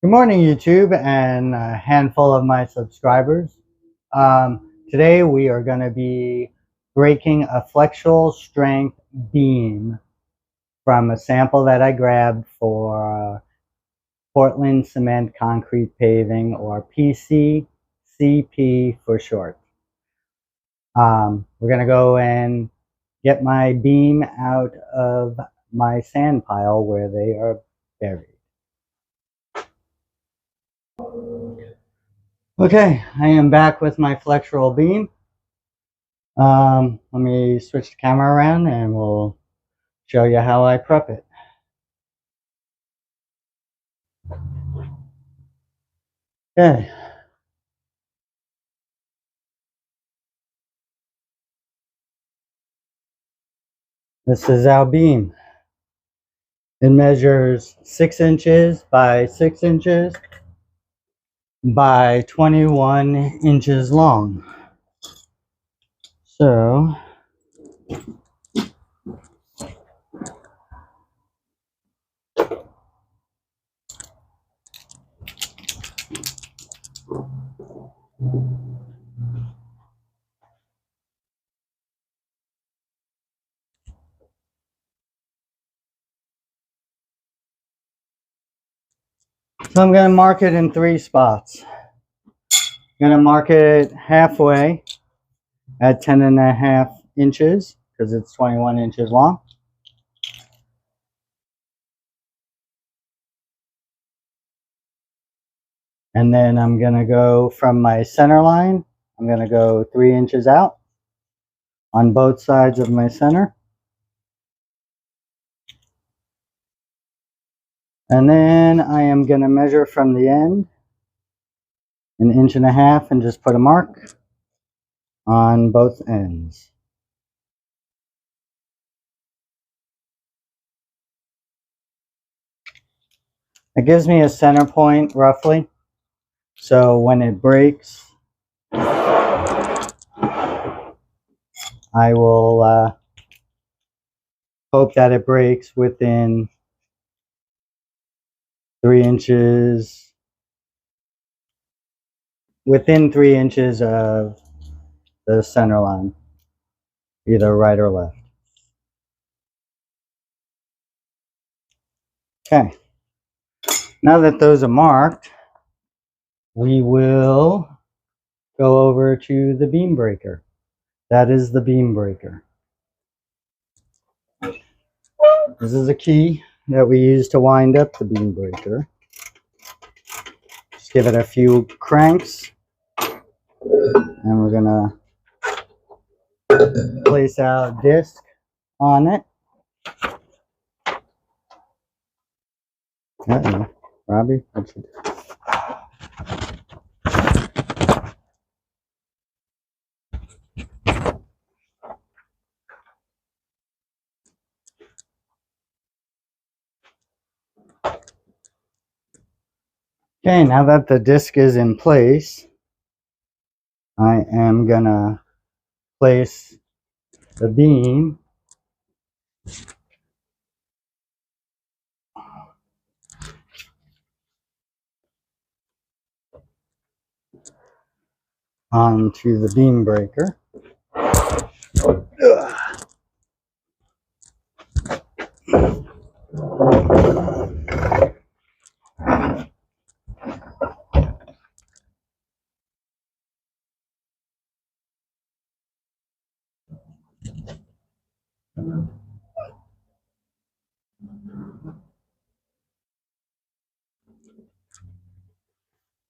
Good morning, YouTube, and a handful of my subscribers. Today we are going to be breaking a flexural strength beam from a sample that I grabbed for Portland Cement Concrete Paving, or PCCP for short. We're going to go and get my beam out of my sand pile where they are buried. Okay, I am back with my flexural beam. Let me switch the camera around and we'll show you how I prep it. Okay. This is our beam. It measures 6 inches by 6 inches by 21 inches long. So I'm going to mark it in 3 spots. I'm going to mark it halfway at 10.5 inches because it's 21 inches long. And then I'm going to go from my center line, I'm going to go 3 inches out on both sides of my center. And then I am going to measure from the end 1.5 inches and just put a mark on both ends. It gives me a center point roughly. So when it breaks, I will hope that it breaks within 3 inches, within 3 inches of the center line, either right or left. Okay, now that those are marked, we will go over to the beam breaker. That is the beam breaker. This is a key that we use to wind up the beam breaker. Just give it a few cranks, and we're gonna place our disc on it. Uh-oh, Robbie, what you do? Okay, now that the disc is in place, I am gonna place the beam onto the beam breaker.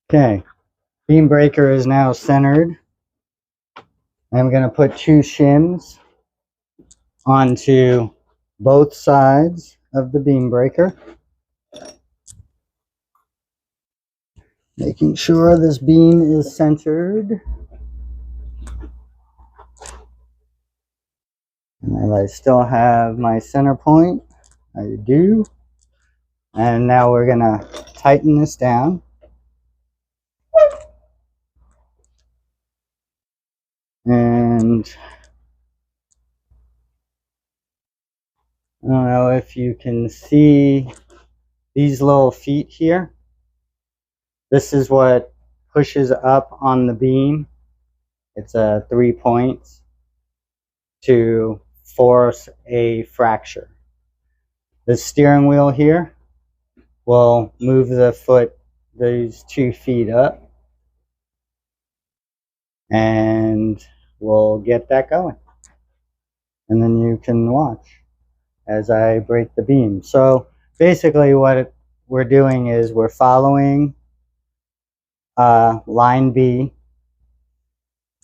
Okay, beam breaker is now centered. I'm gonna put 2 shims onto both sides of the beam breaker, making sure this beam is centered. And I still have my center point. I do. And now we're gonna tighten this down. And I don't know if you can see these little feet here. This is what pushes up on the beam. It's 3 points to force a fracture. The steering wheel here will move the foot, these 2 feet up, and we'll get that going. And then you can watch as I break the beam. So basically what we're doing is we're following line B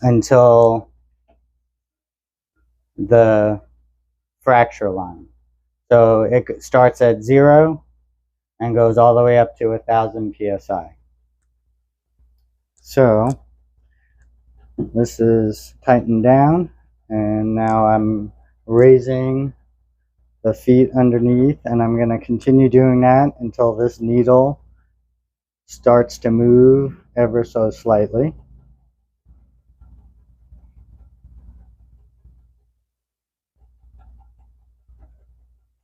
until the fracture line. So it starts at 0 and goes all the way up to 1,000 psi. So this is tightened down, and now I'm raising the feet underneath, and I'm going to continue doing that until this needle starts to move ever so slightly.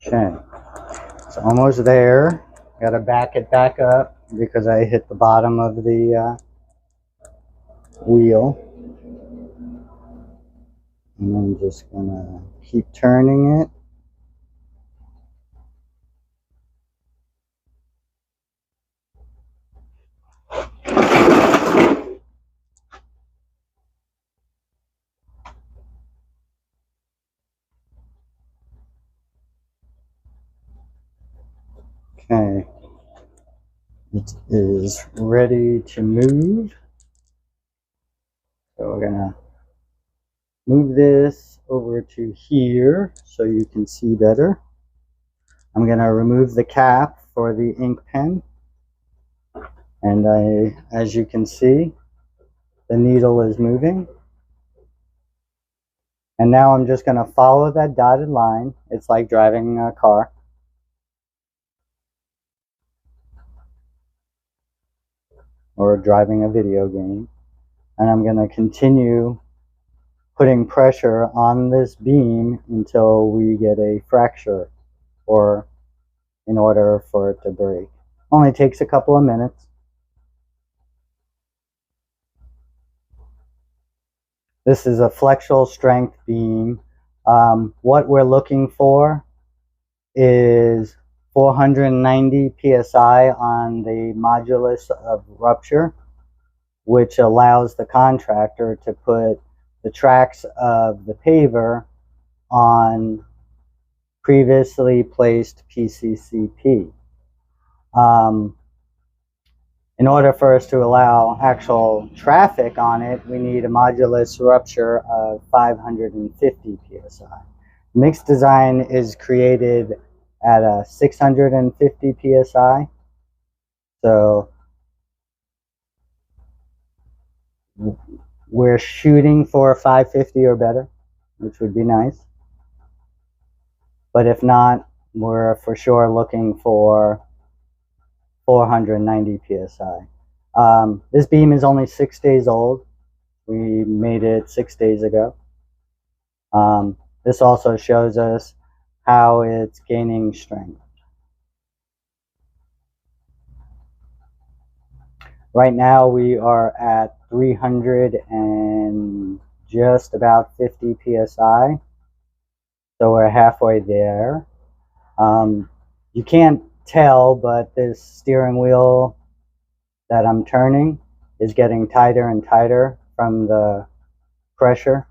Okay, it's almost there. Got to back it back up because I hit the bottom of the wheel. And I'm just gonna keep turning it. Okay, it is ready to move. So we're gonna move this over to here so you can see better. I'm gonna remove the cap for the ink pen, and as you can see, the needle is moving. And now I'm just gonna follow that dotted line. It's like driving a car. Or driving a video game. And I'm gonna continue putting pressure on this beam until we get a fracture, or in order for it to break. Only takes a couple of minutes. This is a flexural strength beam. What we're looking for is 490 psi on the modulus of rupture, which allows the contractor to put the tracks of the paver on previously placed PCCP. In order for us to allow actual traffic on it, we need a modulus rupture of 550 psi. Mixed design is created at a 650 psi. So we're shooting for 550 or better, which would be nice. But if not, we're for sure looking for 490 psi. This beam is only 6 days old. We made it 6 days ago. This also shows us how it's gaining strength. Right now we are at 300 and just about 50 psi. So we're halfway there. You can't tell, but this steering wheel that I'm turning is getting tighter and tighter from the pressure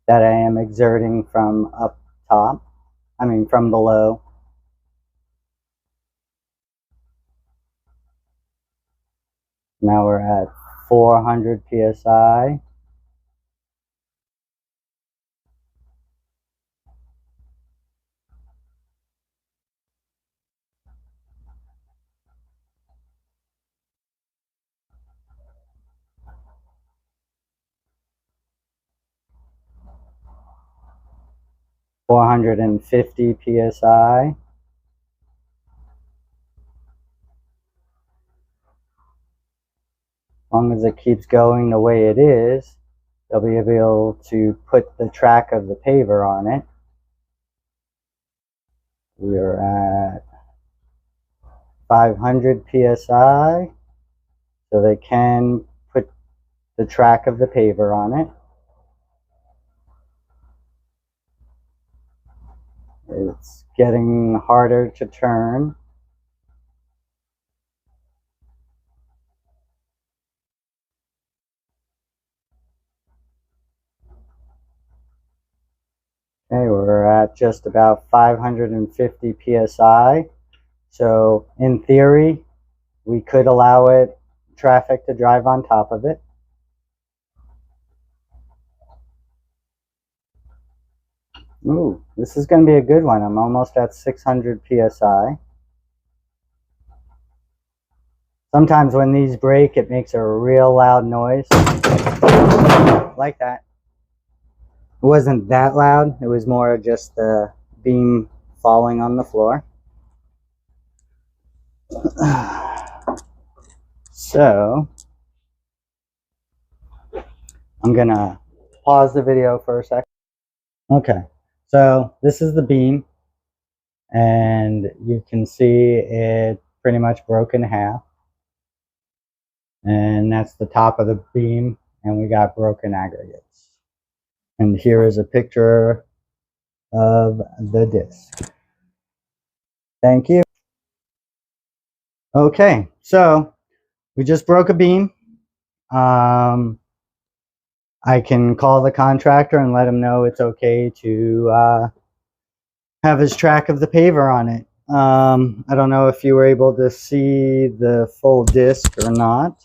that I am exerting from up top. I mean from below. Now we're at 400 psi. (450 psi). As long as it keeps going the way it is, they'll be able to put the track of the paver on it. We're at 500 psi, so they can put the track of the paver on it. It's getting harder to turn. Okay, we're at just about 550 psi. So in theory, we could allow traffic to drive on top of it. Ooh, this is going to be a good one. I'm almost at 600 psi. Sometimes when these break, it makes a real loud noise. Like that. It wasn't that loud. It was more just the beam falling on the floor. So, I'm going to pause the video for a second. Okay, so this is the beam. And you can see it pretty much broke in half. And that's the top of the beam, and we got broken aggregates. And here is a picture of the disc. Thank you. Okay, so we just broke a beam. I can call the contractor and let him know it's okay to have his track of the paver on it. I don't know if you were able to see the full disc or not,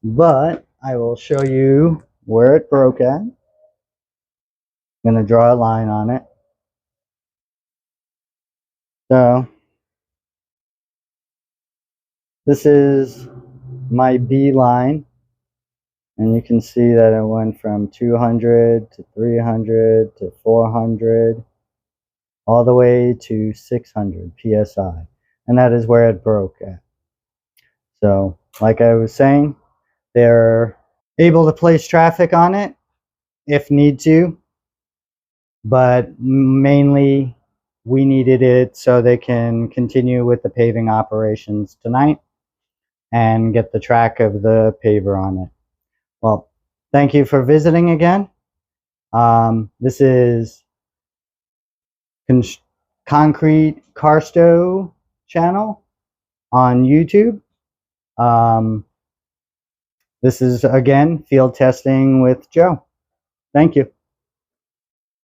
but I will show you where it broke at. I'm going to draw a line on it. So this is my B line, and you can see that it went from 200 to 300 to 400 all the way to 600 psi, and that is where it broke at. So like I was saying, they're able to place traffic on it if need to, but mainly we needed it so they can continue with the paving operations tonight and get the track of the paver on it. Well, thank you for visiting again. This is Concrete Carsto channel on YouTube. This is, again, Field Testing with Joe. Thank you.